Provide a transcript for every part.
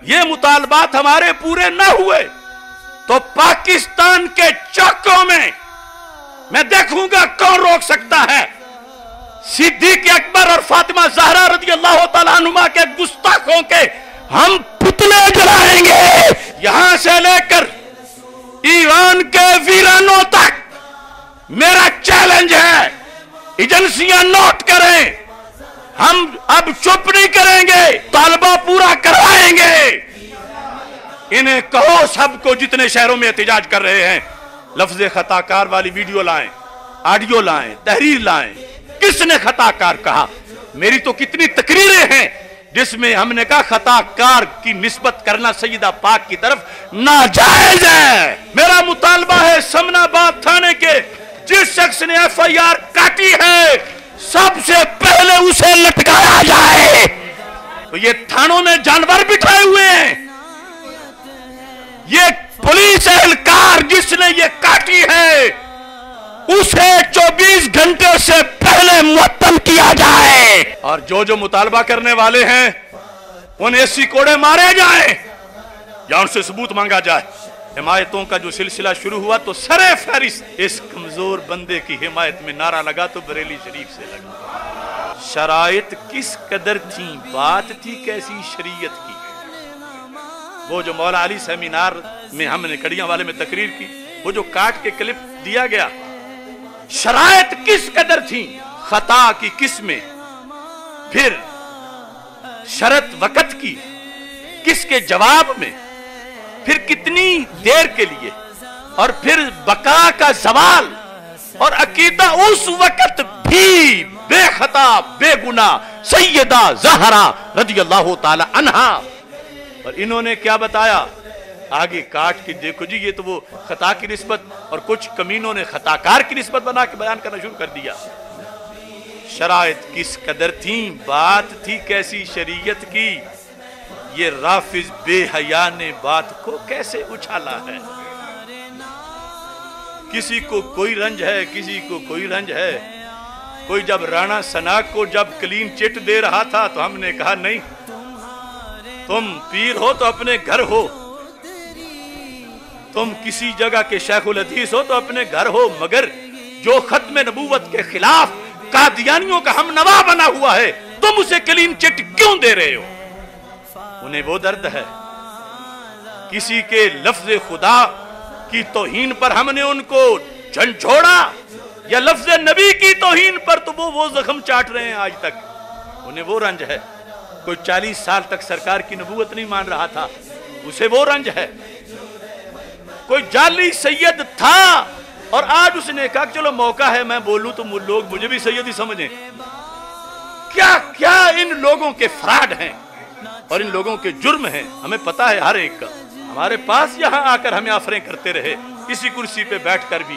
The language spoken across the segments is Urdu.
یہ مطالبات ہمارے پورے نہ ہوئے تو پاکستان کے چوکوں میں دیکھوں گا کون روک سکتا ہے صدیق اکبر اور فاطمہ زہرا رضی اللہ تعالیٰ عنہما کے گستاخوں کے ہم پتلے جلائیں گے. یہاں سے لے کر ایران کے ویرانوں تک میرا چیلنج ہے. ایجنسیاں نوٹ کریں, ہم اب چپ نہیں کریں گے, طالبہ پورا کروائیں گے. انہیں کہو سب کو جتنے شہروں میں احتجاج کر رہے ہیں لفظ خطا کار والی ویڈیو لائیں, آڈیو لائیں, تحریر لائیں. کس نے خطا کار کہا؟ میری تو کتنی تقریریں ہیں جس میں ہم نے کہا خطا کار کی نسبت کرنا سیدہ پاک کی طرف ناجائز ہے. میرا مطالبہ ہے سمن آباد تھانے کے جس شخص نے ایف آئی آر کاٹی ہے سب سے پہلے اسے لٹکایا جائے. تو یہ تھانوں میں جانور بٹھائے ہوئے ہیں. یہ پولیس اہلکار جس نے یہ کاٹی ہے اسے 24 گھنٹے سے پہلے معطل کیا جائے. اور جو مطالبہ کرنے والے ہیں ان ایسی کوڑے مارے جائیں یا ان سے ثبوت مانگا جائے. حمایتوں کا جو سلسلہ شروع ہوا تو سرے فہرست اس کمزور بندے کی حمایت میں نعرہ لگا تو بریلی شریف سے لگا. شرائط کس قدر تھیں, بات تھی کیسی شریعت کی. وہ جو مولا علی سیمینار میں ہم نے کڑیاں والے میں تقریر کی, وہ جو کاٹ کے کلپ دیا گیا, شرائط کس قدر تھیں, خطا کی کس میں, پھر شرط وقت کی کس کے جواب میں, پھر کتنی دیر کے لیے, اور پھر بقا کا زوال, اور عقیدہ اس وقت بھی بے خطا بے گناہ سیدہ زہرا رضی اللہ تعالی عنہا. اور انہوں نے کیا بتایا آگے کاٹ کے دیکھو جی, یہ تو وہ خطا کی نسبت, اور کچھ کمینوں نے خطا کار کی نسبت بنا کے بیان کرنا شروع کر دیا. شرائط کس قدر تھیں, بات تھی کیسی شریعت کی. یہ رافض بے حیا نے بات کو کیسے اچھالا ہے. کسی کو کوئی رنج ہے, کسی کو کوئی رنج ہے. کوئی جب رانا ثنا کو جب کلین چٹ دے رہا تھا تو ہم نے کہا نہیں, تم پیر ہو تو اپنے گھر ہو, تم کسی جگہ کے شیخ الحدیث ہو تو اپنے گھر ہو, مگر جو ختم نبوت کے خلاف قادیانیوں کا ہم نوا بنا ہوا ہے تم اسے کلین چٹ کیوں دے رہے ہو. انہیں وہ درد ہے. کسی کے لفظ خدا کی توہین پر ہم نے ان کو جھنجھوڑا, یا لفظ نبی کی توہین پر تو وہ زخم چاٹ رہے ہیں آج تک. انہیں وہ رنج ہے. کوئی 40 سال تک سرکار کی نبوت نہیں مان رہا تھا, اسے وہ رنج ہے. کوئی جعلی سید تھا اور آج اس نے کہا چلو موقع ہے میں بولوں تو لوگ مجھے بھی سید ہی سمجھیں. کیا کیا ان لوگوں کے فراڈ ہیں اور ان لوگوں کے جرم ہیں, ہمیں پتا ہے ہر ایک کا. ہمارے پاس یہاں آ کر ہمیں آفریں کرتے رہے, اسی کرسی پہ بیٹھ کر بھی,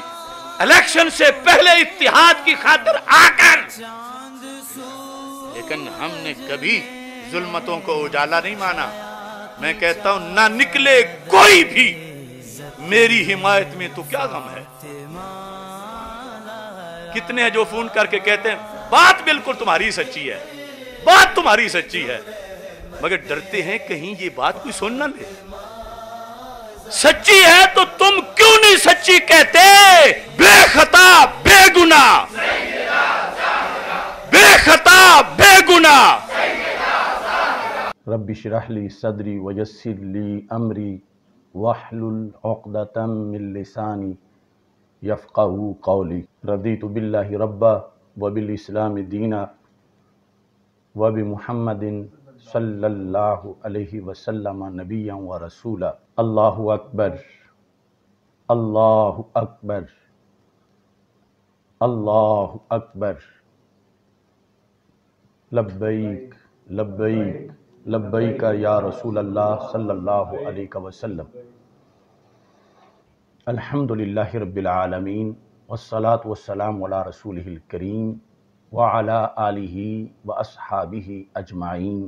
الیکشن سے پہلے اتحاد کی خاطر آ کر, لیکن ہم نے کبھی ظلمتوں کو اجالا نہیں مانا. میں کہتا ہوں نہ نکلے کوئی بھی میری حمایت میں تو کیا غم ہے. کتنے ہیں جو فون کر کے کہتے ہیں بات بالکل تمہاری سچی ہے, بات تمہاری سچی ہے, مگر ڈرتے ہیں کہیں یہ بات کوئی سن نہ لے. سچی ہے تو تم کیوں نہیں سچی کہتے؟ بے خطا بے گناہ, بے خطا بے گناہ. رب اشرح لی صدری ویسر لی امری واحلل عقدۃ من لسانی یفقہوا قولی. رضیت باللہ ربا وبالاسلام دینا وبمحمد صلی اللہ علیہ وسلم نبیا ورسولا. اللہ اکبر, اللہ اکبر, اللہ اکبر. لبیک لبیک لبیک یا رسول اللہ صلی اللہ علیہ وسلم. الحمدللہ رب العالمین والصلاة والسلام علی رسولہ الکریم وعلی آلہ واصحابہ اجمعین.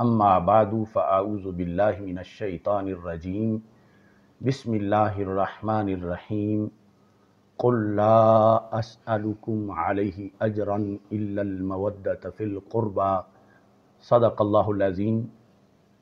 اما بعد فاعوذ باللہ من الشیطان الرجیم. بسم اللہ الرحمن الرحیم. قل لا اسألکم علیہ اجرا الا المودۃ فی القربى. صدق اللہ العظیم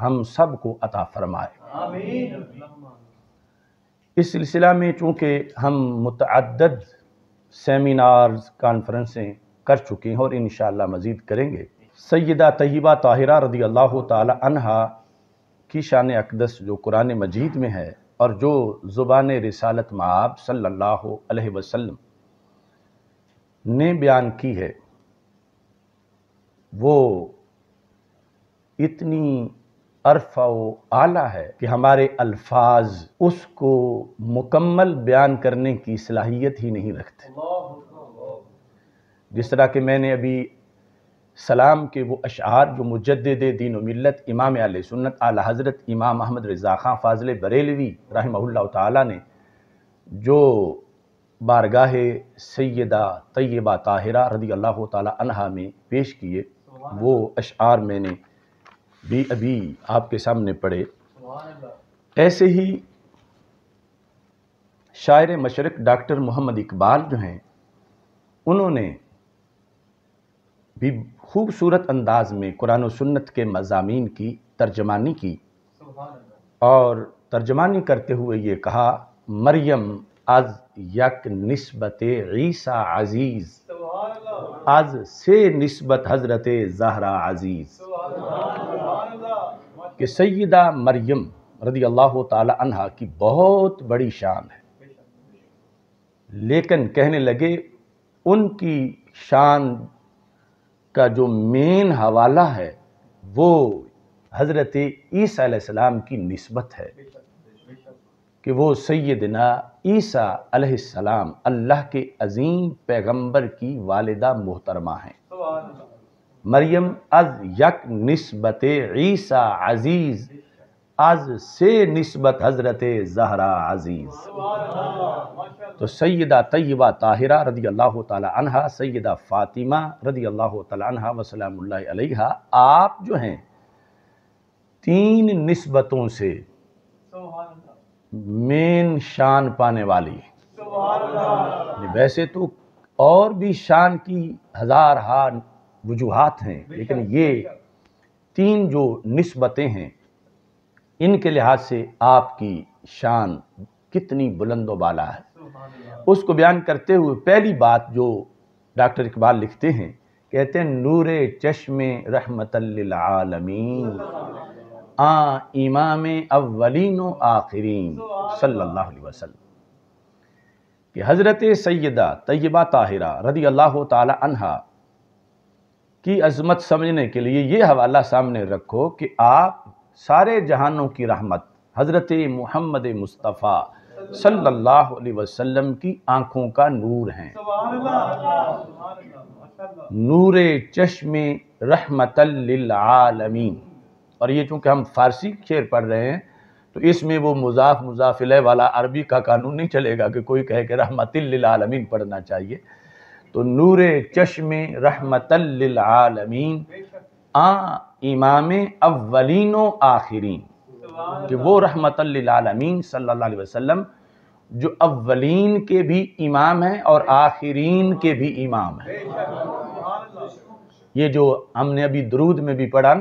ہم سب کو عطا فرمائے۔ اس سلسلہ میں چونکہ ہم متعدد سیمینارز کانفرنسیں کر چکے ہیں اور انشاءاللہ مزید کریں گے، سیدہ طیبہ طاہرہ رضی اللہ تعالی عنہا کی شان اقدس جو قرآن مجید میں ہے اور جو زبان رسالت مآب صلی اللہ علیہ وسلم نے بیان کی ہے، وہ اتنی عرفہ و اعلیٰ ہے کہ ہمارے الفاظ اس کو مکمل بیان کرنے کی صلاحیت ہی نہیں رکھتے۔ جس طرح کہ میں نے ابھی سلام کے وہ اشعار جو مجدد دین و ملت امام اہل سنت اعلیٰ حضرت امام احمد رضا خان فاضل بریلوی رحمہ اللہ تعالیٰ نے جو بارگاہ سیدہ طیبہ طاہرہ رضی اللہ تعالی عنہا میں پیش کیے، وہ اشعار میں نے بھی ابھی آپ کے سامنے پڑھے۔ ایسے ہی شاعر مشرق ڈاکٹر محمد اقبال جو ہیں، انہوں نے بھی خوبصورت انداز میں قرآن و سنت کے مضامین کی ترجمانی کی، اور ترجمانی کرتے ہوئے یہ کہا: مریم از یک نسبت عیسیٰ عزیز، از سے نسبت حضرت زہرا عزیز، کہ سیدہ مریم رضی اللہ تعالی عنہا کی بہت بڑی شان ہے، لیکن کہنے لگے ان کی شان کا جو مین حوالہ ہے وہ حضرت عیسیٰ علیہ السلام کی نسبت ہے، کہ وہ سیدنا عیسیٰ علیہ السلام اللہ کے عظیم پیغمبر کی والدہ محترمہ ہیں۔ مریم از یک نسبت عیسیٰ عزیز، از سے نسبت حضرت زہرا عزیز۔ تو سیدہ طیبہ طاہرہ رضی اللہ تعالی عنہا، سیدہ فاطمہ رضی اللہ تعالی عنہا وسلام اللہ علیہا، آپ جو ہیں تین نسبتوں سے مین شان پانے والی ہیں۔ ویسے تو اور بھی شان کی ہزارہا وجوہات ہیں، لیکن یہ تین جو نسبتیں ہیں ان کے لحاظ سے آپ کی شان کتنی بلند و بالا ہے، اس کو بیان کرتے ہوئے پہلی بات جو ڈاکٹر اقبال لکھتے ہیں، کہتے ہیں: نور چشم رحمت للعالمین، امام اولین و آخرین صلی اللہ علیہ وسلم، کہ حضرت سیدہ طیبہ طاہرہ رضی اللہ تعالی عنہا کی عظمت سمجھنے کے لیے یہ حوالہ سامنے رکھو کہ آپ سارے جہانوں کی رحمت حضرت محمد مصطفیٰ صلی اللہ علیہ وسلم کی آنکھوں کا نور ہیں، نور چشم رحمت للعالمین۔ اور یہ چونکہ ہم فارسی شعر پڑھ رہے ہیں تو اس میں وہ مضاف مضاف الیہ والا عربی کا قانون نہیں چلے گا کہ کوئی کہے کہ رحمت للعالمین پڑھنا چاہیے، تو نور چشم رحمت للعالمین، امام اولین و آخرین، کہ وہ رحمت للعالمین صلی اللہ علیہ وسلم جو اولین کے بھی امام ہیں اور آخرین کے بھی امام ہیں۔ یہ جو ہم نے ابھی درود میں بھی پڑھا،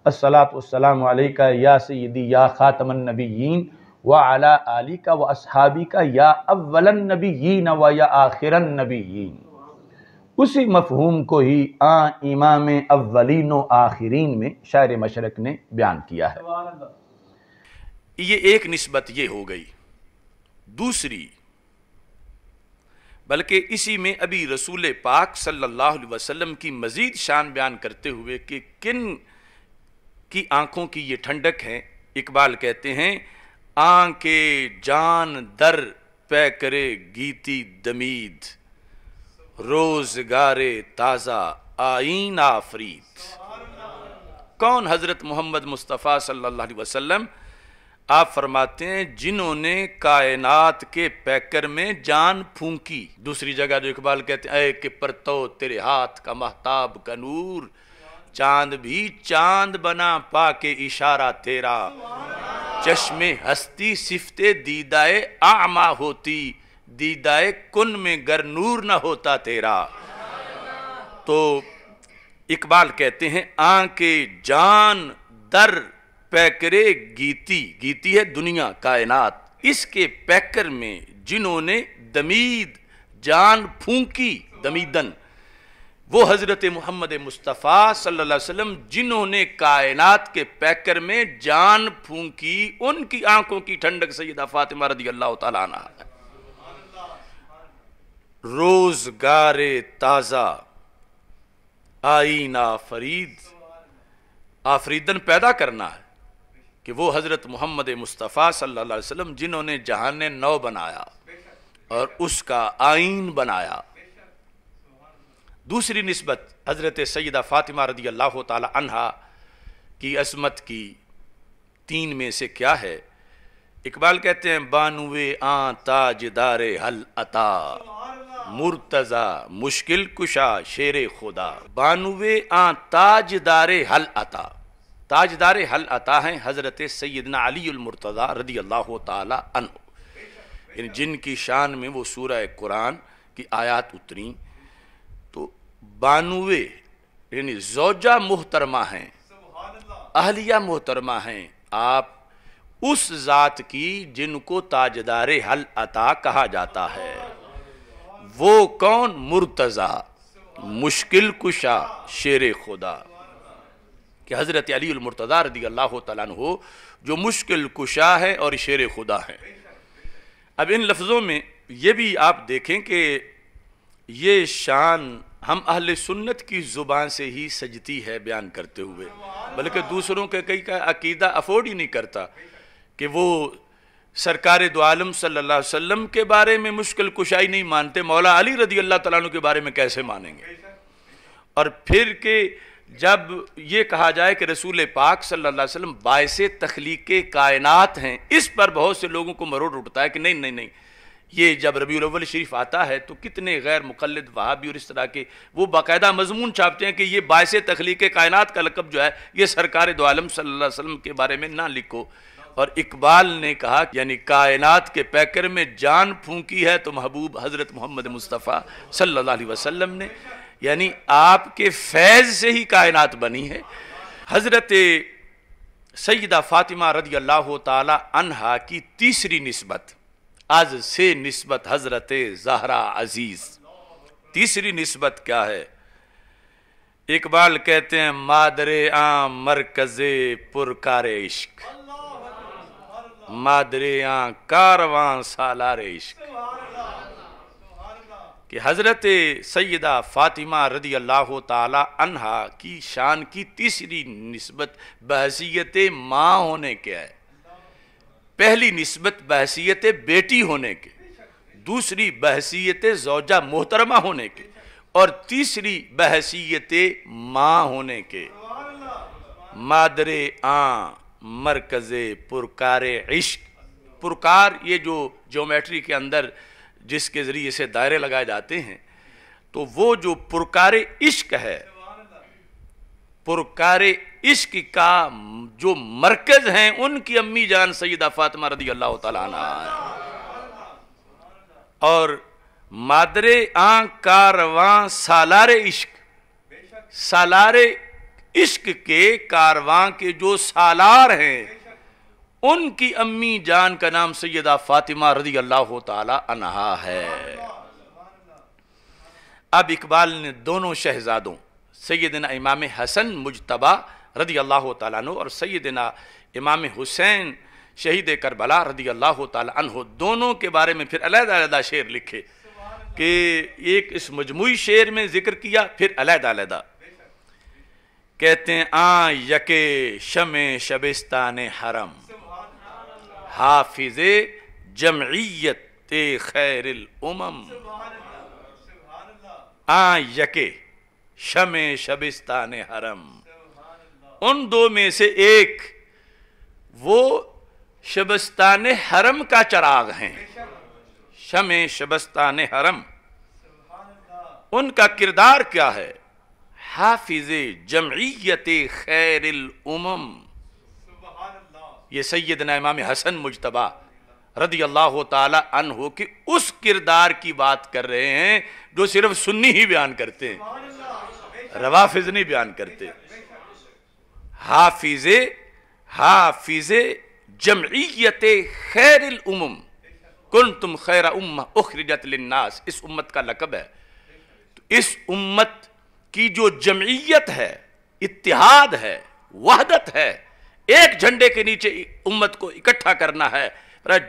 الصلاۃ والسلام علیک یا سیدی یا خاتم النبیین وعلی آلک و اصحابک یا اول النبیین و یا آخر النبیین، اسی مفہوم کو ہی امام اولین و آخرین میں شاعر مشرق نے بیان کیا ہے۔ یہ ایک نسبت یہ ہو گئی۔ دوسری، بلکہ اسی میں ابھی رسول پاک صلی اللہ علیہ وسلم کی مزید شان بیان کرتے ہوئے کہ کن کی آنکھوں کی یہ ٹھنڈک ہے، اقبال کہتے ہیں: آنکھیں جان در پے کرے گیتی دمید، روزگار تازہ آئین آفرید۔ کون؟ حضرت محمد مصطفیٰ صلی اللہ علیہ وسلم۔ آپ فرماتے ہیں جنہوں نے کائنات کے پیکر میں جان پھونکی۔ دوسری جگہ جو اقبال کہتے ہیں: اے کہ پرتو تیرے ہاتھ کا مہتاب کا نور، چاند بھی چاند بنا پا کے اشارہ تیرا، چشم ہستی صفت دیدائے اعمیٰ ہوتی، دیدائے کن میں گر نور نہ ہوتا تیرا۔ تو اقبال کہتے ہیں آنکھ جان در پیکرے گیتی ہے دنیا کائنات، اس کے پیکر میں جنہوں نے دمید جان پھونکی، دمیدن، وہ حضرت محمد مصطفیٰ صلی اللہ علیہ وسلم جنہوں نے کائنات کے پیکر میں جان پھونکی، ان کی آنکھوں کی ٹھنڈک سیدہ فاطمہ رضی اللہ تعالیٰ عنہ ہے۔ روزگار تازہ آئین آفریدن پیدا کرنا ہے کہ وہ حضرت محمد مصطفیٰ صلی اللہ علیہ وسلم جنہوں نے جہان نو بنایا اور اس کا آئین بنایا۔ دوسری نسبت حضرت سیدہ فاطمہ رضی اللہ تعالی عنہا کی عظمت کی تین میں سے کیا ہے؟ اقبال کہتے ہیں بانوے آن تاجدار حل عطا، مرتضی مشکل کشا شیر خدا۔ بانوے آن تاجدار حل عطا، تاجدار حل عطا ہیں حضرت سیدنا علی المرتضی رضی اللہ تعالی عنہ، یعنی جن کی شان میں وہ سورہ قرآن کی آیات اتریں۔ تو بانوے یعنی زوجہ محترمہ ہیں، اہلیہ محترمہ ہیں آپ اس ذات کی جن کو تاجدار حل عطا کہا جاتا ہے۔ وہ کون؟ مرتضی مشکل کشا شیر خدا، کہ حضرت علی المرتضی رضی اللہ تعالیٰ عنہ جو مشکل کشا ہے اور شیر خدا ہے۔ اب ان لفظوں میں یہ بھی آپ دیکھیں کہ یہ شان ہم اہل سنت کی زبان سے ہی سجتی ہے بیان کرتے ہوئے، بلکہ دوسروں کے کئی کا عقیدہ افورڈ ہی نہیں کرتا کہ وہ سرکار دو عالم صلی اللہ علیہ وسلم کے بارے میں مشکل کشائی نہیں مانتے، مولا علی رضی اللہ تعالیٰ عنہ کے بارے میں کیسے مانیں گے؟ اور پھر کہ جب یہ کہا جائے کہ رسول پاک صلی اللہ علیہ وسلم باعث تخلیق کائنات ہیں، اس پر بہت سے لوگوں کو مروڑ اٹھتا ہے کہ نہیں، یہ جب ربیع الاول شریف آتا ہے تو کتنے غیر مقلد وہابی اور اس طرح کے وہ باقاعدہ مضمون چھاپتے ہیں کہ یہ باعث تخلیق کائنات کا لقب جو ہے یہ سرکار دو عالم صلی اللہ علیہ وسلم کے بارے میں نہ لکھو۔ اور اقبال نے کہا یعنی کائنات کے پیکر میں جان پھونکی ہے تو محبوب حضرت محمد مصطفیٰ صلی اللہ علیہ وسلم نے، یعنی آپ کے فیض سے ہی کائنات بنی ہے۔ حضرت سیدہ فاطمہ رضی اللہ تعالی عنہا کی تیسری نسبت از سے نسبت حضرت زہرا عزیز۔ تیسری نسبت کیا ہے؟ اقبال کہتے ہیں مادر عام مرکز پرکار عشق، مادر عام کاروان سالار عشق، کہ حضرت سیدہ فاطمہ رضی اللہ تعالی عنہا کی شان کی تیسری نسبت بحیثیت ماں ہونے کے ہے۔ پہلی نسبت بحیثیت بیٹی ہونے کے، دوسری بحیثیت زوجہ محترمہ ہونے کے، اور تیسری بحیثیت ماں ہونے کے۔ مادر آن مرکز پرکار عشق، پرکار یہ جو جیومیٹری کے اندر جس کے ذریعے سے دائرے لگائے جاتے ہیں، تو وہ جو پرکار عشق ہے، پرکار عشق کا جو مرکز ہیں ان کی امی جان سیدہ فاطمہ رضی اللہ تعالیٰ عنہ ہے۔ اور مادر آن کارواں سالار عشق، سالار عشق کے کارواں کے جو سالار ہیں ان کی امی جان کا نام سیدہ فاطمہ رضی اللہ تعالی عنہا ہے۔ اب اقبال نے دونوں شہزادوں سیدنا امام حسن مجتبی رضی اللہ تعالیٰ عنہ اور سیدنا امام حسین شہید کربلا رضی اللہ تعالیٰ عنہ دونوں کے بارے میں پھر علیحدہ علیحدہ شعر لکھے، کہ ایک اس مجموعی شعر میں ذکر کیا، پھر علیحدہ علیحدہ کہتے ہیں آن یکے شمع شبستان حرم، حافظ جمعیت خیر الامم۔ آن یکے شمع شبستان حرم، ان دو میں سے ایک وہ شبستان حرم کا چراغ ہیں، شمع شبستان حرم، ان کا کردار کیا ہے؟ حافظ جمعیت خیر الامم۔ یہ سیدنا امام حسن مجتبی رضی اللہ تعالی عنہ کی اس کردار کی بات کر رہے ہیں جو صرف سنی ہی بیان کرتے ہیں، روافظ نہیں بیان کرتے۔ حافظ جمعیت خیر الامم کنتم خیر امہ اخرجت للناس، اس امت کا لقب ہے۔ تو اس امت کی جو جمعیت ہے، اتحاد ہے، وحدت ہے، ایک جھنڈے کے نیچے امت کو اکٹھا کرنا ہے،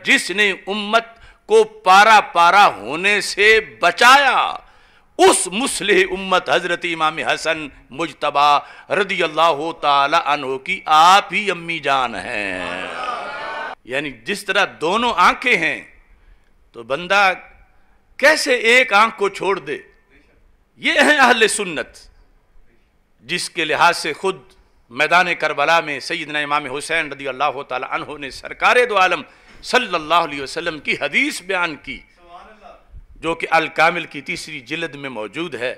جس نے امت کو پارا پارا ہونے سے بچایا، اس مصلح امت حضرت امام حسن مجتبی رضی اللہ تعالی عنہ کی آپ ہی امی جان ہیں۔ یعنی جس طرح دونوں آنکھیں ہیں تو بندہ کیسے ایک آنکھ کو چھوڑ دے؟ یہ ہیں اہل سنت، جس کے لحاظ سے خود میدان کربلا میں سیدنا امام حسین رضی اللہ تعالی عنہ نے سرکار دو عالم صلی اللہ علیہ وسلم کی حدیث بیان کی، جو کہ الکامل کی 3 جلد میں موجود ہے۔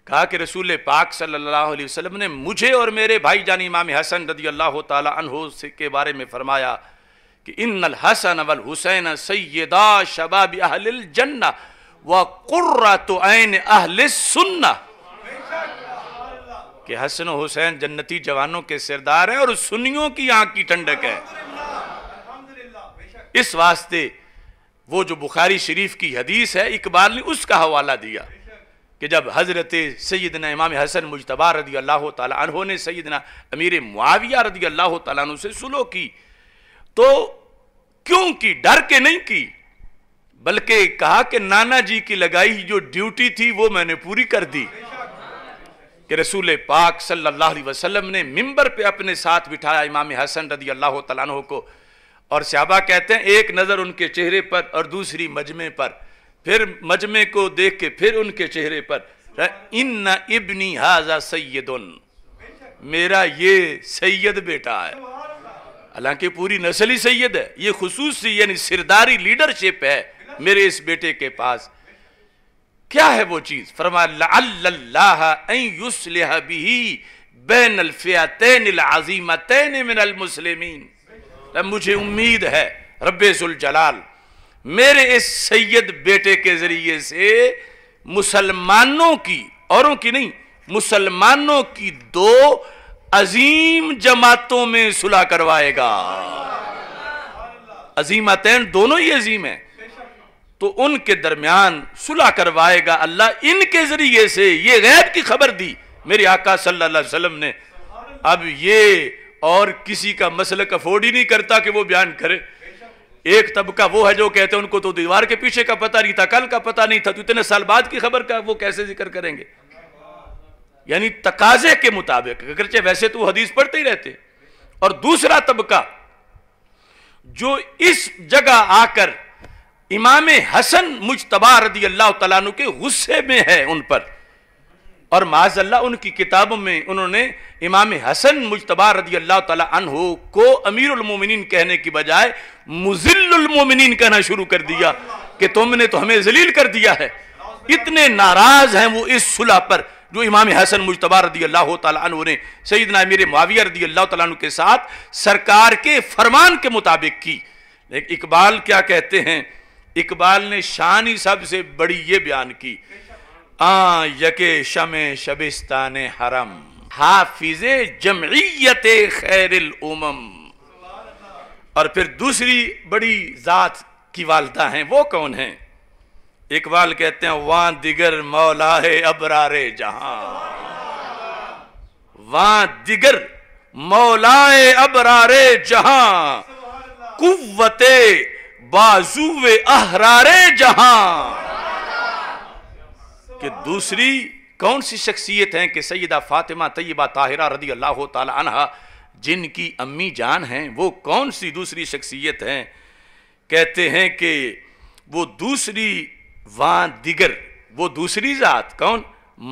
کہا کہ رسول پاک صلی اللہ علیہ وسلم نے مجھے اور میرے بھائی جان امام حسن رضی اللہ تعالی عنہ کے بارے میں فرمایا کہ ان الحسن والحسین سیدا شباب اہل الجنہ وقرۃ عین اہل السنہ، کہ حسن و حسین جنتی جوانوں کے سردار ہیں اور سنیوں کی آنکھ کی ٹھنڈک ہے۔ اس واسطے وہ جو بخاری شریف کی حدیث ہے، اقبال نے اس کا حوالہ دیا کہ جب حضرت سیدنا امام حسن مجتبی رضی اللہ تعالیٰ عنہ نے سیدنا امیر معاویہ رضی اللہ تعالیٰ عنہ سے صلح کی، تو کیوں کی؟ ڈر کے نہیں کی، بلکہ کہا کہ نانا جی کی لگائی جو ڈیوٹی تھی وہ میں نے پوری کر دی، کہ رسول پاک صلی اللہ علیہ وسلم نے منبر پہ اپنے ساتھ بٹھایا امام حسن رضی اللہ تعالیٰ عنہ کو، اور صحابہ کہتے ہیں ایک نظر ان کے چہرے پر اور دوسری مجمع پر، پھر مجمع کو دیکھ کے پھر ان کے چہرے پر، ان ابنی ھذا سید، میرا یہ سید بیٹا ہے۔ حالانکہ پوری نسل ہی سید ہے، یہ خصوصی یعنی سرداری لیڈرشپ ہے میرے اس بیٹے کے پاس۔ کیا ہے وہ چیز؟ فرمایا لعل اللہ ان یصلح بہ بین الفئتین العظیمتین من المسلمین، مجھے امید ہے رب ذوالجلال میرے اس سید بیٹے کے ذریعے سے مسلمانوں کی، اوروں کی نہیں، مسلمانوں کی 2 عظیم جماعتوں میں صلح کروائے گا۔ عظیمتین دونوں ہی عظیم ہیں، تو ان کے درمیان صلح کروائے گا اللہ ان کے ذریعے سے۔ یہ غیب کی خبر دی میرے آقا صلی اللہ علیہ وسلم نے۔ اب یہ اور کسی کا مسلک افورڈ ہی نہیں کرتا کہ وہ بیان کرے۔ ایک طبقہ وہ ہے جو کہتے ہیں ان کو تو دیوار کے پیچھے کا پتہ نہیں تھا، کل کا پتہ نہیں تھا، تو اتنے سال بعد کی خبر کا وہ کیسے ذکر کریں گے؟ یعنی تقاضے کے مطابق، اگرچہ ویسے تو حدیث پڑھتے ہی رہتے۔ اور دوسرا طبقہ جو اس جگہ آ کر امام حسن مجتبی رضی اللہ تعالیٰ عنہ کے غصے میں ہے ان پر، اور معاذ اللہ ان کی کتابوں میں انہوں نے امام حسن مجتبی رضی اللہ تعالیٰ عنہ کو امیر المومنین کہنے کی بجائے مذل المومنین کہنا شروع کر دیا کہ تم نے تو ہمیں ذلیل کر دیا ہے۔ اتنے ناراض ہیں وہ اس صلح پر جو امام حسن مجتبی رضی اللہ تعالیٰ عنہ نے سیدنا امیر معاویہ رضی اللہ تعالیٰ عنہ کے ساتھ سرکار کے فرمان کے مطابق کی۔ لیکن اقبال کیا کہتے ہیں؟ اقبال نے شان ہی سب سے بڑی یہ بیان کی، یکے شمع شبستان حرم حافظ جمعیت خیر الامم۔ اور پھر دوسری بڑی ذات کی والدہ ہیں، وہ کون ہیں؟ اقبال کہتے ہیں وہاں دیگر مولا ہے ابرار جہاں، وہاں دیگر مولا ابرار جہاں، قوت بازو احرار جہاں۔ کہ دوسری کون سی شخصیت ہیں کہ سیدہ فاطمہ طیبہ طاہرہ رضی اللہ تعالی عنہ جن کی امی جان ہیں، وہ کون سی دوسری شخصیت ہیں؟ کہتے ہیں کہ وہ دوسری وہاں دیگر، وہ دوسری ذات کون؟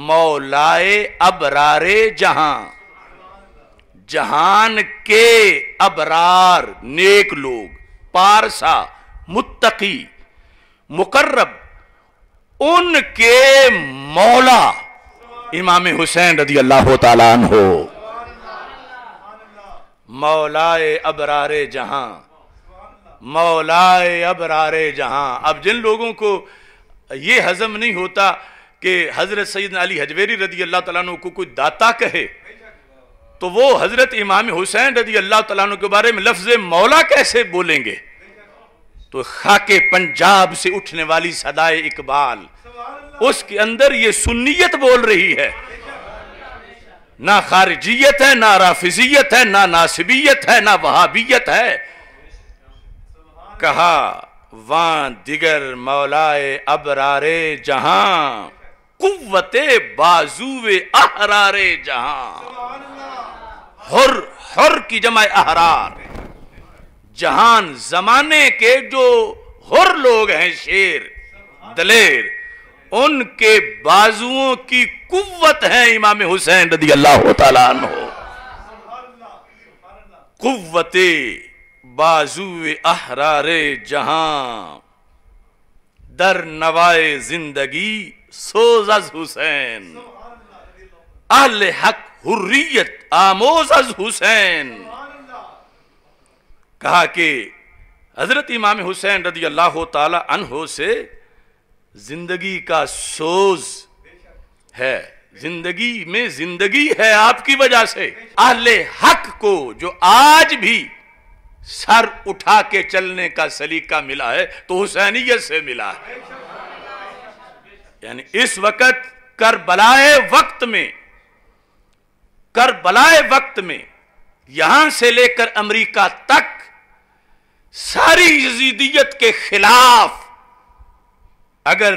مولائے ابرار جہاں، جہان کے ابرار نیک لوگ، پارسا، متقی، مقرب، ان کے مولا امام حسین رضی اللہ تعالیٰ عنہ، مولائے ابرار جہاں، مولائے ابرار جہاں۔ اب جن لوگوں کو یہ ہضم نہیں ہوتا کہ حضرت سیدنا علی حجویری رضی اللہ تعالیٰ عنہ کو کوئی داتا کہے، تو وہ حضرت امام حسین رضی اللہ تعالیٰ عنہ کے بارے میں لفظ مولا کیسے بولیں گے؟ تو خاک پنجاب سے اٹھنے والی صدائے اقبال، اس کے اندر یہ سنیت بول رہی ہے، نہ خارجیت ہے، نہ رافضیت ہے، نہ ناصبیت ہے، نہ وہابیت ہے۔ کہا وان دیگر مولائے ابرار جہاں، قوت بازو احرار جہاں۔ حر کی جمع احرار، جہان زمانے کے جو حر لوگ ہیں، شیر دلیر، ان کے بازوؤں کی قوت ہے امام حسین رضی اللہ تعالیٰ عنہ۔ قوت بازو احرار جہاں، در نوائے زندگی سوز از حسین، اہل حق حریت آموز از حسین۔ کہا کہ حضرت امام حسین رضی اللہ تعالی عنہ سے زندگی کا سوز ہے، زندگی میں زندگی ہے آپ کی وجہ سے۔ اہل حق کو جو آج بھی سر اٹھا کے چلنے کا سلیقہ ملا ہے تو حسینیت سے ملا ہے۔ یعنی اس وقت کربلائے وقت میں یہاں سے لے کر امریکہ تک ساری یزیدیت کے خلاف اگر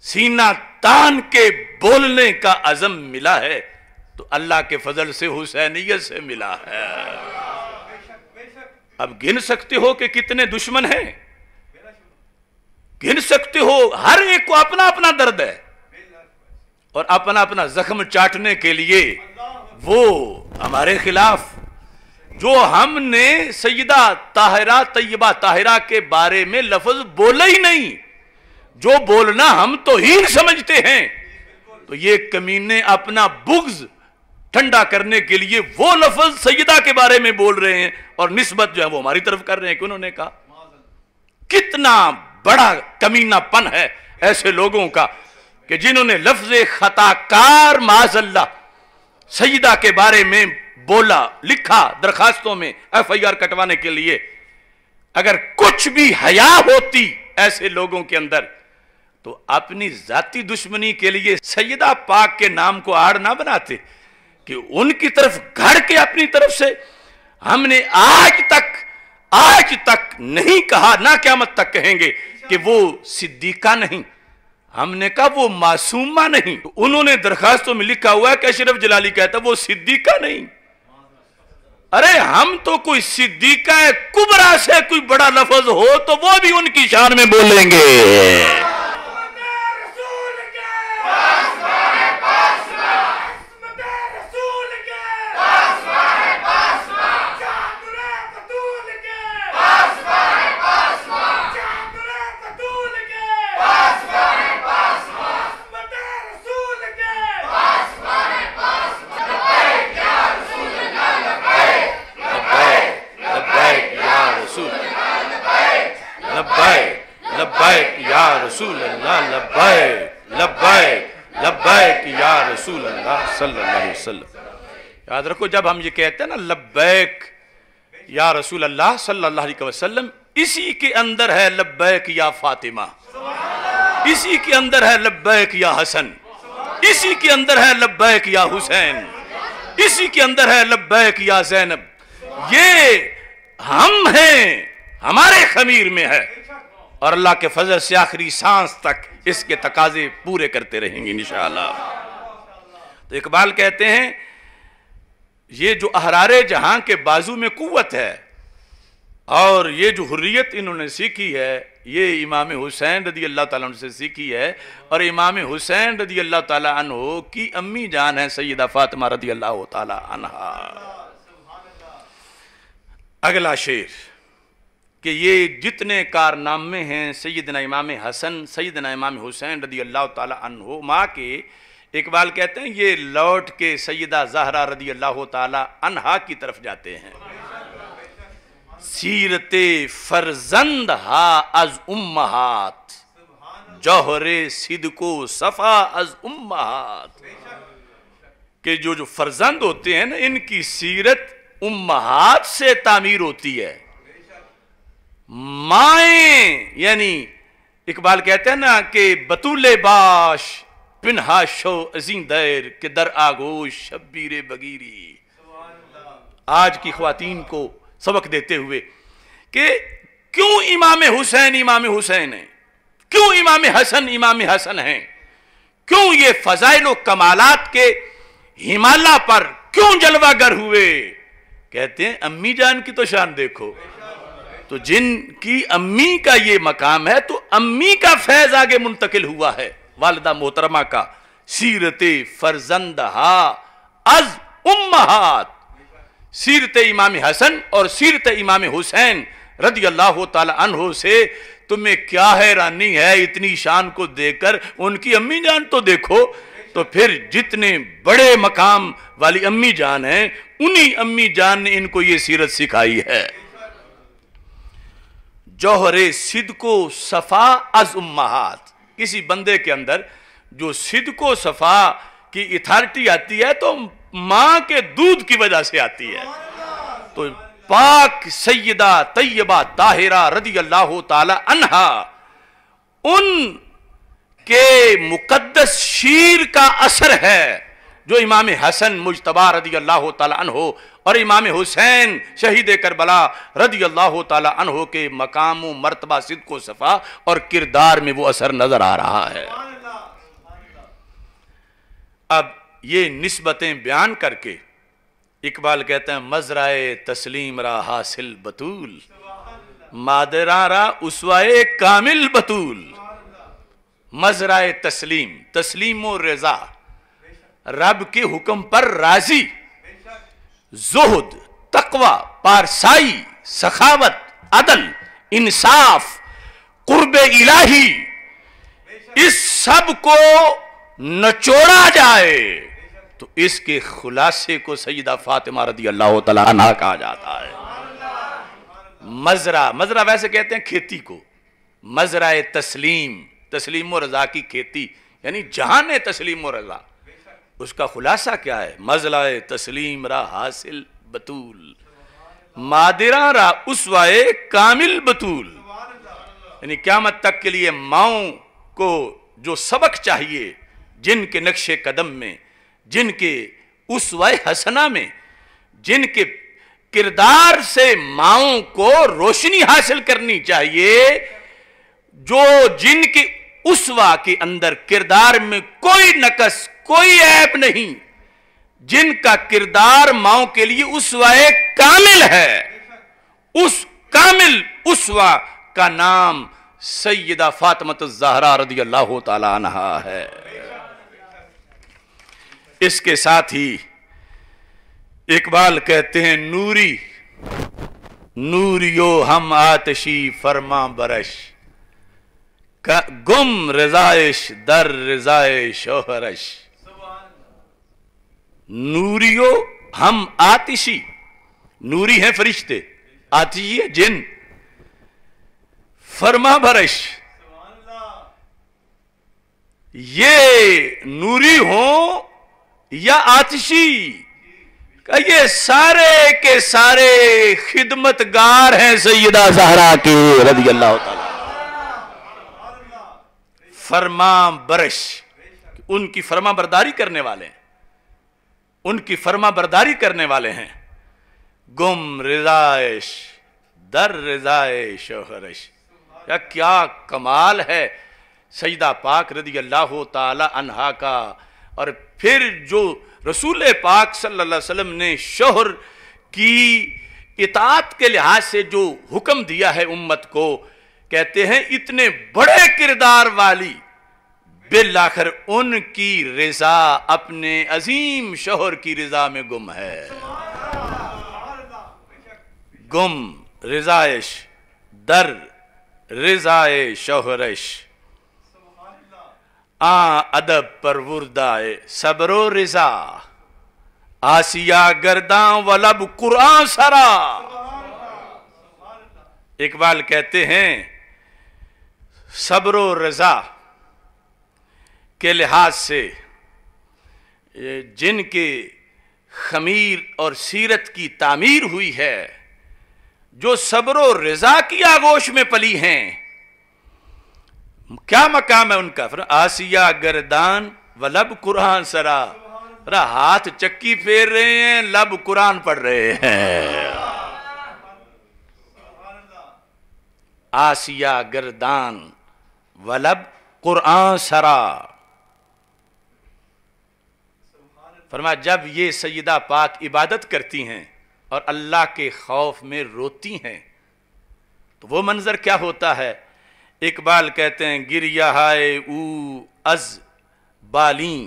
سینہ تان کے بولنے کا عزم ملا ہے تو اللہ کے فضل سے حسینیت سے ملا ہے۔ اب گن سکتے ہو کہ کتنے دشمن ہیں، گن سکتے ہو، ہر ایک کو اپنا اپنا درد ہے اور اپنا اپنا زخم چاٹنے کے لیے وہ ہمارے خلاف۔ جو ہم نے سیدہ طاہرہ طیبہ طاہرہ کے بارے میں لفظ بولا ہی نہیں، جو بولنا ہم توہین سمجھتے ہیں، تو یہ کمینے اپنا بغض ٹھنڈا کرنے کے لیے وہ لفظ سیدہ کے بارے میں بول رہے ہیں اور نسبت جو ہے وہ ہماری طرف کر رہے ہیں کہ انہوں نے کہا۔ کتنا بڑا کمینہ پن ہے ایسے لوگوں کا کہ جنہوں نے لفظ خطا کار معاذ اللہ سیدہ کے بارے میں بولا، لکھا درخواستوں میں ایف آئی آر کٹوانے کے لیے۔ اگر کچھ بھی حیا ہوتی ایسے لوگوں کے اندر تو اپنی ذاتی دشمنی کے لیے سیدہ پاک کے نام کو آڑ نہ بناتے کہ ان کی طرف گھڑ کے اپنی طرف سے ہم نے آج تک نہیں کہا، نہ قیامت تک کہیں گے کہ وہ صدیقہ نہیں، ہم نے کہا وہ معصومہ نہیں۔ انہوں نے درخواستوں میں لکھا ہوا ہے کہ اشرف جلالی کہتا وہ صدیقہ نہیں۔ ارے ہم تو کوئی صدیقہ کبریٰ سے کوئی بڑا لفظ ہو تو وہ بھی ان کی شان میں بولیں گے۔ لبیک یا رسول اللہ، لبیک لبیک لبیک یا رسول اللہ صلی اللہ علیہ وسلم۔ یاد رکھو جب ہم یہ کہتے ہیں نا لبیک یا رسول اللہ صلی اللہ علیہ وسلم، اسی کے اندر ہے لبیک یا فاطمہ، اسی کے اندر ہے لبیک یا حسن، اسی کے اندر ہے لبیک یا حسین، اسی کے اندر ہے لبیک یا زینب۔ یہ ہم ہیں، ہمارے خمیر میں ہے اور اللہ کے فضل سے آخری سانس تک اس کے تقاضے پورے کرتے رہیں گے انشاءاللہ۔ تو اقبال کہتے ہیں یہ جو احرار جہاں کے بازو میں قوت ہے اور یہ جو حریت انہوں نے سیکھی ہے یہ امام حسین رضی اللہ تعالیٰ عنہ سے سیکھی ہے، اور امام حسین رضی اللہ تعالیٰ عنہ کی امی جان ہے سیدہ فاطمہ رضی اللہ تعالیٰ عنہا۔ اگلا شعر کہ یہ جتنے کارنامے ہیں سیدنا امام حسن سیدنا امام حسین رضی اللہ تعالیٰ عنہ ماں کے، اقبال کہتے ہیں یہ لوٹ کے سیدہ زہرا رضی اللہ تعالیٰ عنہا کی طرف جاتے ہیں۔ سیرت فرزند ہا از امہات، جوہر صدق و صفا از امہات۔ کہ جو فرزند ہوتے ہیں نا، ان کی سیرت امہات سے تعمیر ہوتی ہے. مائیں یعنی اقبال کہتے ہیں نا کہ بطول باش پنہا شو ازیں دیر کہ در آگوش شبیر بگیری. آج کی خواتین کو سبق دیتے ہوئے کہ کیوں امام حسین ہیں، کیوں امام حسن ہیں، کیوں یہ فضائل و کمالات کے ہمالا پر کیوں جلوہ گر ہوئے. کہتے ہیں امی جان کی تو شان دیکھو. تو جن کی امی کا یہ مقام ہے تو امی کا فیض آگے منتقل ہوا ہے. والدہ محترمہ کا سیرت فرزندہا از امہات، سیرت امام حسن اور سیرت امام حسین رضی اللہ تعالی عنہ سے تمہیں کیا حیرانی ہے. اتنی شان کو دیکھ کر ان کی امی جان تو دیکھو. تو پھر جتنے بڑے مقام والی امی جان ہیں انہی امی جان نے ان کو یہ سیرت سکھائی ہے. جوہر صدق و صفا از امہات. کسی بندے کے اندر جو صدق و صفا کی اتھارٹی آتی ہے تو ماں کے دودھ کی وجہ سے آتی ہے. تو پاک سیدہ طیبہ طاہرہ رضی اللہ تعالی عنہا، ان کے مقدس شیر کا اثر ہے جو امام حسن مجتبی رضی اللہ تعالی عنہ اور امام حسین شہید کربلا رضی اللہ تعالی عنہ کے مقام و مرتبہ صدق و صفا اور کردار میں وہ اثر نظر آ رہا ہے. اب یہ نسبتیں بیان کر کے اقبال کہتے ہیں مزرعہ تسلیم را حاصل بطول، مادرہ را اسوائے کامل بطول. مزرعہ تسلیم و رضا، رب کے حکم پر راضی، زہد، تقوی، پارسائی، سخاوت، عدل، انصاف، قرب الہی، اس سب کو نچوڑا جائے تو اس کے خلاصے کو سیدہ فاطمہ رضی اللہ تعالیٰ عنہ کہا جاتا ہے. مزرعہ ویسے کہتے ہیں کھیتی کو. مزرعہ تسلیم و رضا کی کھیتی یعنی جہان تسلیم و رضا، اس کا خلاصہ کیا ہے؟ مزرعہ تسلیم را حاصل بطول، مادرہ را اسوائے کامل بطول. یعنی قیامت تک کے لیے ماؤں کو جو سبق چاہیے، جن کے نقش قدم میں، جن کے اسوہ حسنہ میں، جن کے کردار سے ماؤں کو روشنی حاصل کرنی چاہیے، جو جن کے اسوہ کے اندر کردار میں کوئی نقص کوئی عیب نہیں، جن کا کردار ماؤں کے لیے اسوہ کامل ہے، اس کامل اسوہ کا نام سیدہ فاطمہ الزہرا رضی اللہ تعالی عنہا ہے. اس کے ساتھ ہی اقبال کہتے ہیں نوریو ہم آتشی فرما برش، گم رضائش در رضائے شوہرش. نوریو ہم آتشی، نوری ہیں فرشتے، آتشی ہے جن، فرما برش، یہ نوری ہوں یا آتشی، یہ سارے کے سارے خدمتگار ہیں سیدہ زہرا کے رضی اللہ تعالی. فرما برش، ان کی فرما برداری کرنے والے ہیں، ان کی فرما برداری کرنے والے ہیں. گم رضائش در رضائے شوہرش، کیا کمال ہے سیدہ پاک رضی اللہ تعالی عنہا کا. اور پھر جو رسول پاک صلی اللہ علیہ وسلم نے شوہر کی اطاعت کے لحاظ سے جو حکم دیا ہے امت کو، کہتے ہیں اتنے بڑے کردار والی بالآخر ان کی رضا اپنے عظیم شوہر کی رضا میں گم ہے. گم رضائش در رضائے شوہرش، ادب پروردائے صبر و رضا، آسیہ گرداں و لب قرآن سرا. اقبال کہتے ہیں صبر و رضا کے لحاظ سے جن کے خمیر اور سیرت کی تعمیر ہوئی ہے، جو صبر و رضا کی آغوش میں پلی ہیں، کیا مقام ہے ان کا؟ آسیہ گردان و لب قرآن سرا، ہاتھ چکی پھیر رہے ہیں، لب قرآن پڑھ رہے ہیں۔ آسیہ گردان و لب قرآن سرا، فرمایا جب یہ سیدہ پاک عبادت کرتی ہیں اور اللہ کے خوف میں روتی ہیں تو وہ منظر کیا ہوتا ہے؟ اقبال کہتے ہیں گریہ ہائے او از بالیں،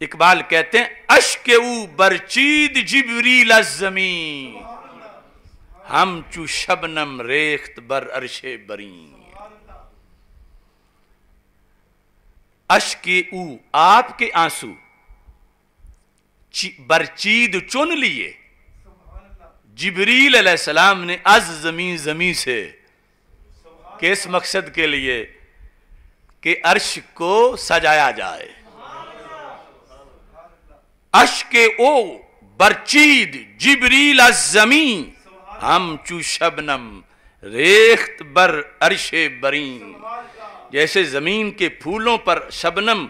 اقبال کہتے ہیں اشک او برچید جبریل از زمین، ہم چو شبنم ریخت بر عرش بریں۔ اشک او آپ کے آنسو برچید چن لیے جبریل علیہ السلام نے از زمین سے، کس مقصد کے لیے؟ کہ عرش کو سجایا جائے۔ اشک او برچید جبریل از زمین، ہم چو شبنم ریخت بر عرش بریں۔ جیسے زمین کے پھولوں پر شبنم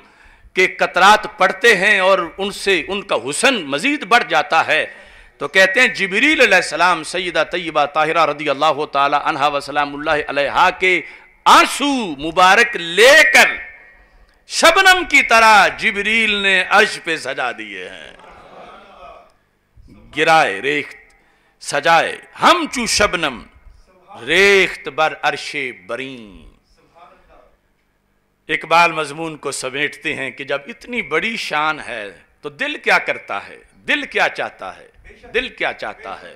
کے قطرات پڑتے ہیں اور ان سے ان کا حسن مزید بڑھ جاتا ہے، تو کہتے ہیں جبریل علیہ السلام سیدہ طیبہ طاہرہ رضی اللہ تعالی عنہا و سلام اللہ علیہا کے آنسو مبارک لے کر شبنم کی طرح جبریل نے عرش پہ سجا دیے ہیں۔ گرائے ریخت سجائے ہم چو شبنم ریخت بر عرش بریں۔ اقبال مضمون کو سمیٹتے ہیں کہ جب اتنی بڑی شان ہے تو دل کیا کرتا ہے، دل کیا چاہتا ہے، دل کیا چاہتا ہے؟